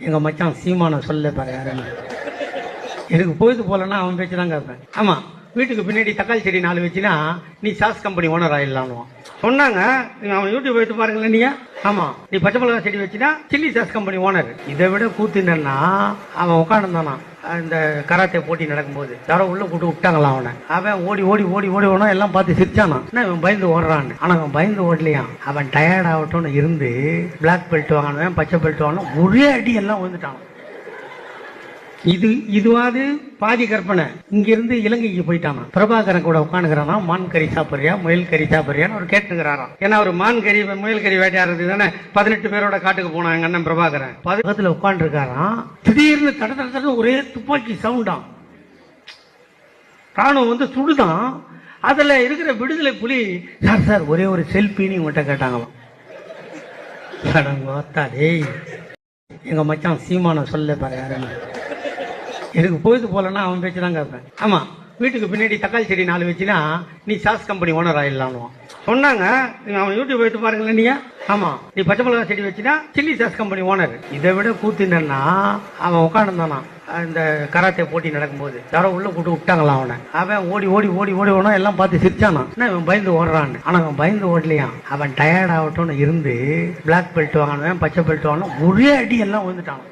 எங்க மச்சான் சீமான சொல்ல பாரு யாருன்னு. எனக்கு பொழுது போலன்னா அவன் பேச்சு தான் கேட்பேன். ஆமா, வீட்டுக்கு பின்னாடி தக்காளி செடி 4 வச்சுன்னா நீ சாஸ் கம்பெனி ஓனர் ஆயிடலாம் சொன்னாங்க. அவன் யூடியூப் எடுத்து பாருங்களேன் நீங்க. ஆமா, நீ பச்சை மிளகா செடி வச்சுன்னா சில்லி சாஸ் கம்பெனி ஓனர். இதை விட கூத்துனா அவன் உட்காந்துருந்தானா இந்த கராத்தே போட்டி நடக்கும்போது யாரோ உள்ள கூட்டு விட்டாங்களாம் அவனை. அவன் ஓடி ஓடி ஓடி ஓடி ஓனா எல்லாம் பார்த்து சிரிச்சானா. இவன் பயந்து ஓடுறான்னு. ஆனா அவன் பயந்து ஓடலையா, அவன் டயர்ட் ஆகட்டும்னு இருந்து பிளாக் பெல்ட் வாங்கினவன் பச்சை பெல்ட் வாங்கின ஒரே அடி எல்லாம் வந்துட்டான். இதுவாது பாதி கற்பனை. இங்க இருந்து இலங்கைக்கு போயிட்டானா. பிரபாகரன் கூட உட்காந்துக்கிறானா. மான் கறி சாப்பிடுறியா முயல் கறி சாப்பிடுறியான்னு ஒரு கேட்டுக்கிறாராம். ஏன்னா ஒரு மான் கறி முயல் கறி வேட்டையாடுறது தானே 18 பேரோட காட்டுக்கு போனான் எங்க அண்ணன் பிரபாகரன். பக்கத்துல உட்காந்து இருக்காராம். திடீர்னு தட தட ஒரே துப்பாக்கி சவுண்டான். ராணுவம் வந்து சுடுதான். அதுல இருக்கிற விடுதலை புலி சார் சார் ஒரே ஒரு செல்பின்னு இவங்கிட்ட கேட்டாங்களாம். எங்க மச்சான் சீமான சொல்ல பாரு யாருன்னு. எனக்கு பொழுது போலன்னா அவன் பேச்சு தான் கேட்பேன். ஆமா, வீட்டுக்கு பின்னாடி தக்காளி செடி 4 வச்சுன்னா நீ சாஸ் கம்பெனி ஓனர் ஆயிடலாம் சொன்னாங்க. அவன் யூடியூப் எடுத்து பாருங்களேன் நீங்க. ஆமா, நீ பச்சை மிளகா செடி வச்சுன்னா சில்லி சாஸ் கம்பெனி ஓனர். இதை விட கூத்துனா அவன் உட்காந்துருந்தானா இந்த கராத்தே போட்டி நடக்கும்போது யாரோ உள்ள கூட்டு விட்டாங்களாம் அவனை. அவன் ஓடி ஓடி ஓடி ஓடி ஓனா எல்லாம் பார்த்து சிரிச்சானா. இவன் பயந்து ஓடுறான்னு. ஆனா அவன் பயந்து ஓடலையா, அவன் டயர்ட் ஆகட்டும்னு இருந்து பிளாக் பெல்ட் வாங்கினவன் பச்சை பெல்ட் வாங்கின ஒரே அடி எல்லாம் வந்துட்டான்.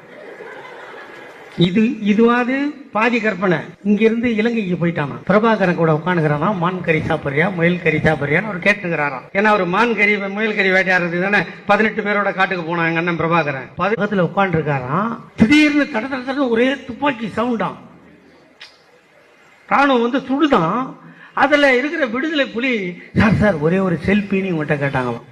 இதுவாது பாதி கற்பனை. இங்க இருந்து இலங்கைக்கு போயிட்டானா. பிரபாகரன் கூட உட்காந்துக்கிறானா. மான் கறி சாப்பிடுறியா முயல் கறி சாப்பிடுறியான்னு ஒரு கேட்டுக்கிறாராம். ஏன்னா ஒரு மான் கறி முயல் கறி வேட்டையாடுறது தானே 18 பேரோட காட்டுக்கு போனான் எங்க அண்ணன் பிரபாகரன். பக்கத்துல உட்காந்து இருக்காராம். திடீர்னு தட தட ஒரே துப்பாக்கி சவுண்டான். ராணுவம் வந்து சுடுதான். அதுல இருக்கிற விடுதலை புலி சார் சார் ஒரே ஒரு செல்பின்னு இவங்கிட்ட கேட்டாங்களாம்.